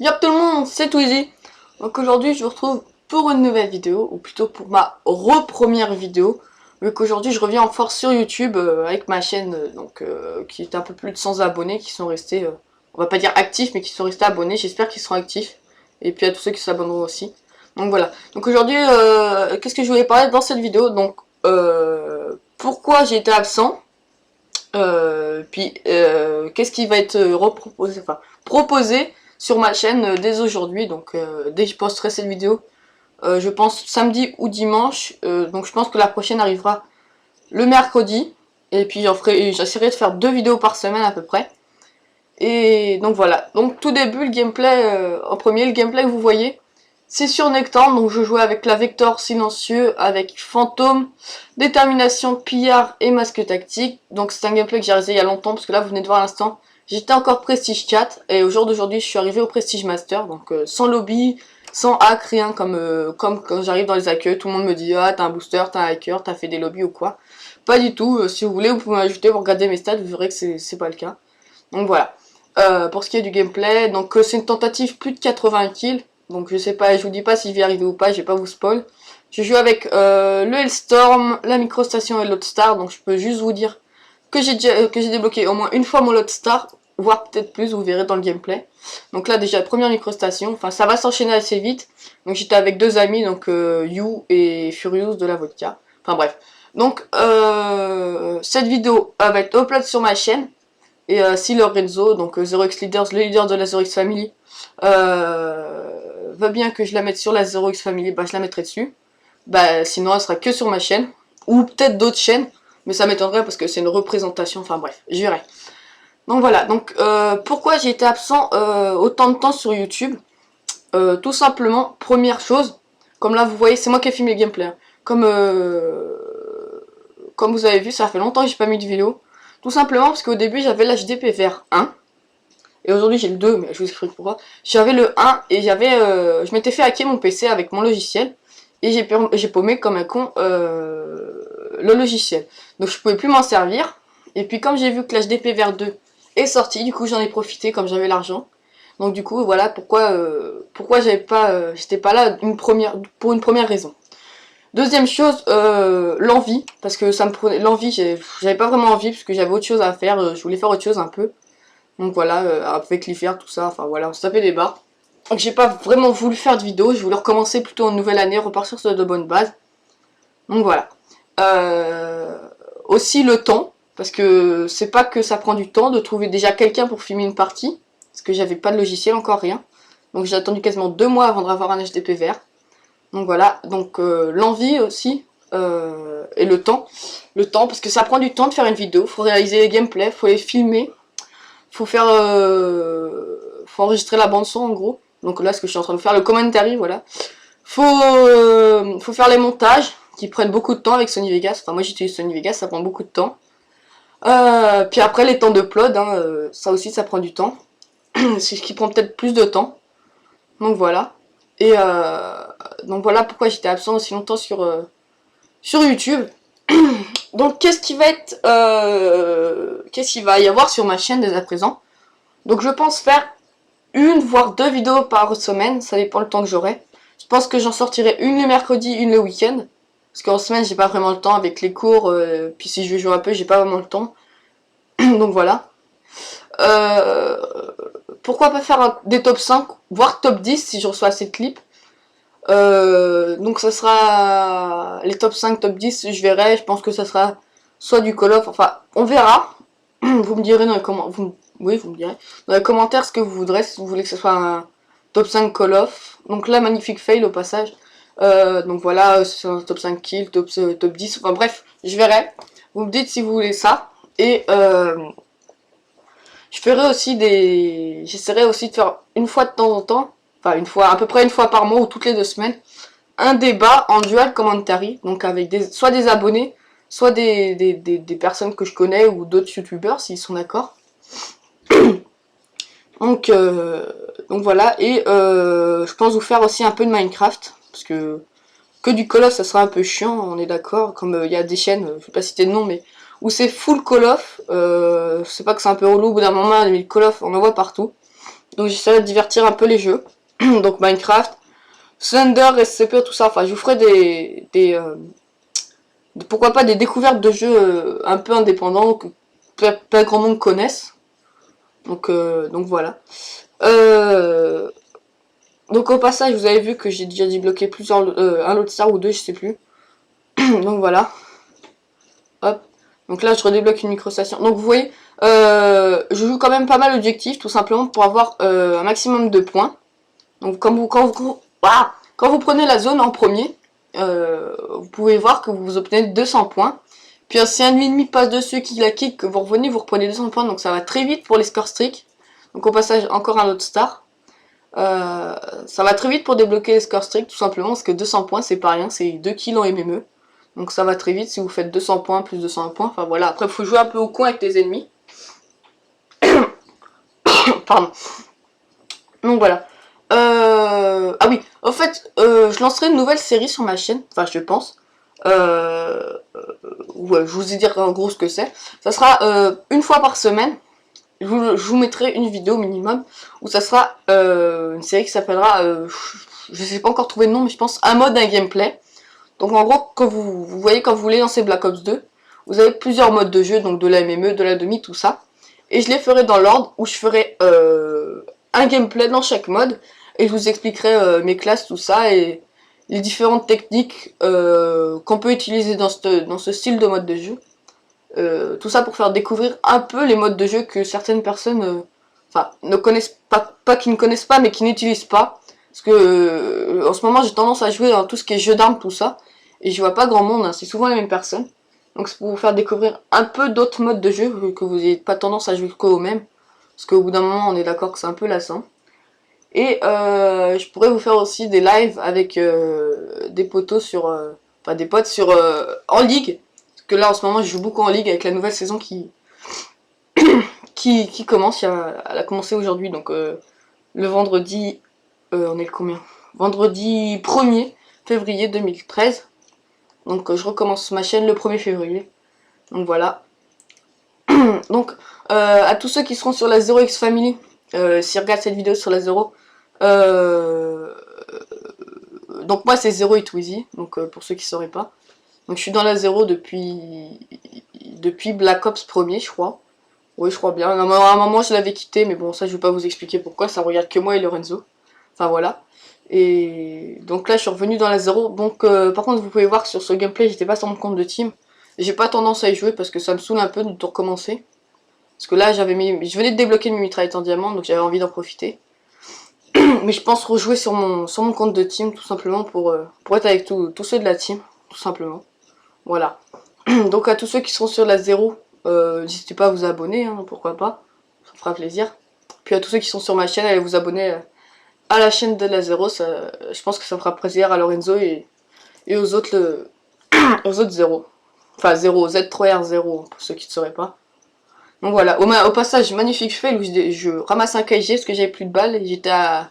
Y'a tout le monde, c'est Twizy. Donc aujourd'hui je vous retrouve pour une nouvelle vidéo, ou plutôt pour ma re-première vidéo, vu qu'aujourd'hui je reviens en force sur YouTube avec ma chaîne qui est un peu plus de 100 abonnés qui sont restés, on va pas dire actifs, mais qui sont restés abonnés, j'espère qu'ils seront actifs, et puis à tous ceux qui s'abonneront aussi. Donc voilà, donc aujourd'hui qu'est-ce que je voulais parler dans cette vidéo, donc pourquoi j'ai été absent, qu'est-ce qui va être reproposé, enfin proposé sur ma chaîne dès aujourd'hui, donc dès que je posterai cette vidéo, je pense samedi ou dimanche, donc je pense que la prochaine arrivera le mercredi, et puis j'essaierai de faire 2 vidéos par semaine à peu près. Et donc voilà, donc tout début le gameplay, en premier le gameplay que vous voyez, c'est sur Nectar, donc je jouais avec la Vector silencieux, avec Fantôme, Détermination, Pillard et Masque Tactique. Donc c'est un gameplay que j'ai réalisé il y a longtemps, parce que là vous venez de voir à l'instant, j'étais encore Prestige 4, et au jour d'aujourd'hui je suis arrivé au Prestige Master, donc sans lobby, sans hack, rien, comme quand j'arrive dans les accueils, tout le monde me dit « Ah, t'as un booster, t'as un hacker, t'as fait des lobbies ou quoi ?» Pas du tout, si vous voulez vous pouvez m'ajouter, vous regardez mes stats, vous verrez que c'est pas le cas. Donc voilà. Pour ce qui est du gameplay, donc c'est une tentative plus de 80 kills, donc je sais pas, je vous dis pas si je vais y arriver ou pas, je vais pas vous spoil. Je joue avec le Hellstorm, la microstation et l'Loadstar, donc je peux juste vous dire que j'ai débloqué au moins une fois mon Loadstar, voire peut-être plus, vous verrez dans le gameplay. Donc là déjà première microstation, enfin ça va s'enchaîner assez vite. Donc j'étais avec deux amis, donc You et Furious de la vodka. Enfin bref. Donc cette vidéo va être upload sur ma chaîne. Et si Lorenzo, donc Zero X Leaders, le leader de la Zero X Family, veut bien que je la mette sur la Zero X Family, bah je la mettrai dessus. Bah sinon elle sera que sur ma chaîne, ou peut-être d'autres chaînes, mais ça m'étonnerait parce que c'est une représentation, enfin bref, je verrai. Donc voilà, donc pourquoi j'ai été absent autant de temps sur YouTube, tout simplement, première chose, comme là vous voyez, c'est moi qui ai filmé le gameplay, hein. Comme vous avez vu, ça fait longtemps que j'ai pas mis de vidéo. Tout simplement parce qu'au début j'avais l'HDP vers 1. Et aujourd'hui j'ai le 2, mais je vous explique pourquoi. J'avais le 1 et je m'étais fait hacker mon PC avec mon logiciel. Et j'ai paumé comme un con le logiciel. Donc je pouvais plus m'en servir. Et puis comme j'ai vu que l'HDP vers 2 est sorti, du coup j'en ai profité comme j'avais l'argent. Donc du coup voilà pourquoi j'étais pas là pour une première raison. Deuxième chose, l'envie, parce que ça me prenait l'envie, j'avais pas vraiment envie, parce que j'avais autre chose à faire, je voulais faire autre chose un peu. Donc voilà, avec l'hiver, tout ça, enfin voilà, on se tapait des barres. Donc j'ai pas vraiment voulu faire de vidéo, je voulais recommencer plutôt en nouvelle année, repartir sur de bonnes bases. Donc voilà. Aussi le temps, parce que c'est pas que ça prend du temps de trouver déjà quelqu'un pour filmer une partie, parce que j'avais pas de logiciel, encore rien. Donc j'ai attendu quasiment 2 mois avant d'avoir un HDP vert. Donc voilà, donc l'envie aussi, et le temps. Le temps, parce que ça prend du temps de faire une vidéo, faut réaliser les gameplays, faut les filmer, faut enregistrer la bande son en gros. Donc là, ce que je suis en train de faire, le commentary, voilà. Faut faire les montages, qui prennent beaucoup de temps avec Sony Vegas. Enfin moi j'utilise Sony Vegas, ça prend beaucoup de temps. Puis après les temps d'upload, hein, ça aussi ça prend du temps. C'est ce qui prend peut-être plus de temps. Donc voilà. Et donc voilà pourquoi j'étais absent aussi longtemps sur YouTube. Donc qu'est-ce qu'il va y avoir sur ma chaîne dès à présent. Donc je pense faire une voire 2 vidéos par semaine, ça dépend le temps que j'aurai. Je pense que j'en sortirai une le mercredi, une le week-end. Parce qu'en semaine j'ai pas vraiment le temps avec les cours, puis si je veux jouer un peu j'ai pas vraiment le temps. Donc voilà. Euh, Pourquoi pas faire des top 5, voire top 10 si je reçois assez de clips. Donc ça sera les top 5, top 10, je verrai, je pense que ça sera soit du Call of, enfin on verra. Vous me direz dans les commentaires, oui vous me direz dans les commentaires ce que vous voudrez, si vous voulez que ce soit un top 5 Call of. Donc là magnifique fail au passage. Donc voilà, c'est un top 5 kills, top 10, enfin bref, je verrai. Vous me dites si vous voulez ça. Et je ferai aussi j'essaierai aussi de faire une fois de temps en temps, enfin une fois, à peu près une fois par mois ou toutes les 2 semaines, un débat en dual commentary, donc avec soit des abonnés, soit des personnes que je connais ou d'autres youtubeurs s'ils sont d'accord. Donc voilà, et je pense vous faire aussi un peu de Minecraft, parce que du Call of ça sera un peu chiant, on est d'accord, comme il y a des chaînes, je vais pas citer de nom, mais où c'est full Call of, je sais pas que c'est un peu relou au bout d'un moment, mais le Call of on en voit partout. Donc j'essaierai de divertir un peu les jeux. Donc Minecraft, Slender, SCP, tout ça. Enfin, je vous ferai pourquoi pas des découvertes de jeux un peu indépendants que pas grand monde connaisse. Donc voilà. Donc au passage, vous avez vu que j'ai déjà débloqué plusieurs, un Lone Star ou deux, je sais plus. Donc voilà. Hop. Donc là, je redébloque une microstation. Donc vous voyez, je joue quand même pas mal d'objectifs, tout simplement pour avoir un maximum de points. Donc quand vous prenez la zone en premier, vous pouvez voir que vous obtenez 200 points. Puis si un ennemi passe dessus, qui la kick, que vous revenez, vous reprenez 200 points. Donc ça va très vite pour les scores streaks. Donc au passage, encore un autre star. Ça va très vite pour débloquer les scores streaks, tout simplement, parce que 200 points, c'est pas rien, c'est 2 kills en MME. Donc ça va très vite si vous faites 200 points, plus 200 points. Enfin voilà, après il faut jouer un peu au coin avec les ennemis. Pardon. Donc voilà. Ah oui, en fait, je lancerai une nouvelle série sur ma chaîne, enfin je pense. Ouais, je vous ai dit en gros ce que c'est. Ça sera une fois par semaine. Je vous mettrai une vidéo minimum où ça sera une série qui s'appellera, je sais pas encore trouver le nom, mais je pense un mode, un gameplay. Donc en gros, quand vous voyez, quand vous voulez lancer Black Ops 2, vous avez plusieurs modes de jeu, donc de la MME, de la demi, tout ça. Et je les ferai dans l'ordre où je ferai un gameplay dans chaque mode. Et je vous expliquerai mes classes, tout ça, et les différentes techniques qu'on peut utiliser dans ce style de mode de jeu. Tout ça pour faire découvrir un peu les modes de jeu que certaines personnes ne connaissent pas qu'ils ne connaissent pas, mais qui n'utilisent pas. Parce que en ce moment j'ai tendance à jouer dans tout ce qui est jeu d'armes, tout ça, et je vois pas grand monde, hein, c'est souvent les mêmes personnes. Donc c'est pour vous faire découvrir un peu d'autres modes de jeu, que vous n'ayez pas tendance à jouer qu'au même. Parce qu'au bout d'un moment on est d'accord que c'est un peu lassant. Et je pourrais vous faire aussi des lives avec des potos sur... enfin des potes sur en ligue. Parce que là en ce moment je joue beaucoup en ligue avec la nouvelle saison qui commence. Elle a commencé aujourd'hui, donc le vendredi... on est le combien? Vendredi 1er février 2013. Donc je recommence ma chaîne le 1er février. Donc voilà. Donc à tous ceux qui seront sur la 0x Family, s'ils regardent cette vidéo sur la 0, donc moi c'est 0 et Twizy, donc pour ceux qui ne sauraient pas. Donc je suis dans la 0 depuis Black Ops 1er, je crois. Oui, je crois bien. À un moment je l'avais quitté, mais bon ça je vais pas vous expliquer pourquoi, ça regarde que moi et Lorenzo. Enfin voilà. Et donc là je suis revenu dans la 0. Donc par contre vous pouvez voir que sur ce gameplay j'étais pas sur mon compte de team. J'ai pas tendance à y jouer parce que ça me saoule un peu de tout recommencer. Parce que là je venais de débloquer mes mitraillettes en diamant, donc j'avais envie d'en profiter. Mais je pense rejouer sur mon compte de team tout simplement pour être avec tous ceux de la team, tout simplement. Voilà. Donc à tous ceux qui seront sur la 0, n'hésitez pas à vous abonner, hein, pourquoi pas, ça me fera plaisir. Puis à tous ceux qui sont sur ma chaîne, allez vous abonner à la chaîne de la 0, je pense que ça fera plaisir à Lorenzo et aux autres, aux autres 0. Enfin 0, Z3R0 pour ceux qui ne sauraient pas. Donc voilà, au passage, magnifique fail où je ramasse un KG parce que j'avais plus de balles et j'étais à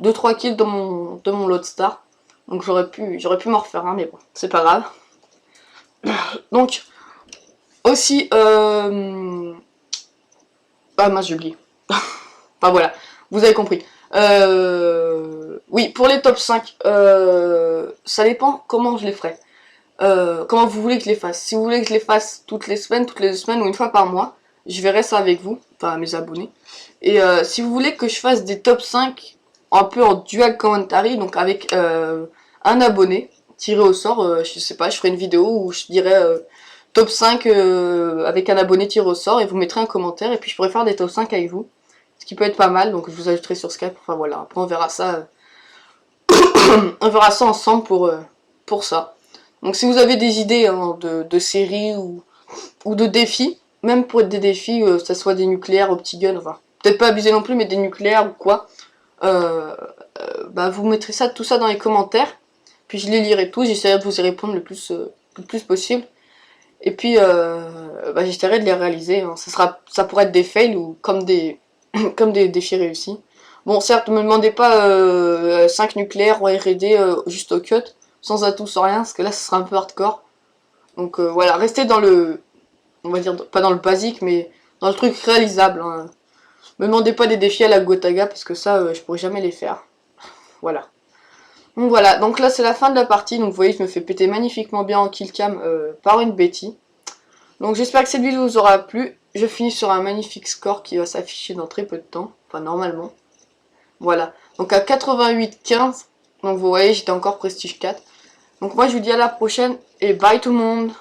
2-3 kills de mon lot star. Donc j'aurais pu m'en refaire un, mais bon, c'est pas grave. Donc, aussi, ah mince, j'ai oublié. Enfin voilà, vous avez compris. Oui, pour les top 5, ça dépend comment je les ferai. Comment vous voulez que je les fasse. Si vous voulez que je les fasse toutes les deux semaines ou une fois par mois, je verrai ça avec vous, enfin mes abonnés. Et si vous voulez que je fasse des top 5 un peu en dual commentary, donc avec un abonné tiré au sort, je sais pas, je ferai une vidéo où je dirais top 5 avec un abonné tiré au sort et vous mettrez un commentaire et puis je pourrais faire des top 5 avec vous. Ce qui peut être pas mal, donc je vous ajouterai sur Skype, enfin voilà, après on verra ça. On verra ça ensemble pour ça. Donc si vous avez des idées hein, de séries ou de défis, même pour des défis, que ce soit des nucléaires, aux petits guns, enfin, peut-être pas abuser non plus, mais des nucléaires ou quoi, bah vous mettrez ça, tout ça dans les commentaires, puis je les lirai tous, j'essaierai de vous y répondre le plus possible, et puis bah, j'essaierai de les réaliser, hein. Ça pourrait être des fails ou comme des, comme des défis réussis. Bon certes, ne me demandez pas 5 nucléaires ou R&D juste au cut, sans atout, sans rien, parce que là ce sera un peu hardcore. Donc voilà, restez dans le, on va dire, pas dans le basique, mais dans le truc réalisable. Hein. Me demandez pas des défis à la Gotaga parce que ça, je pourrais jamais les faire. Voilà. Donc voilà, donc là c'est la fin de la partie. Donc vous voyez, je me fais péter magnifiquement bien en killcam par une Betty. Donc j'espère que cette vidéo vous aura plu. Je finis sur un magnifique score qui va s'afficher dans très peu de temps. Enfin normalement. Voilà. Donc à 88-15. Donc vous voyez, j'étais encore prestige 4. Donc moi je vous dis à la prochaine et bye tout le monde.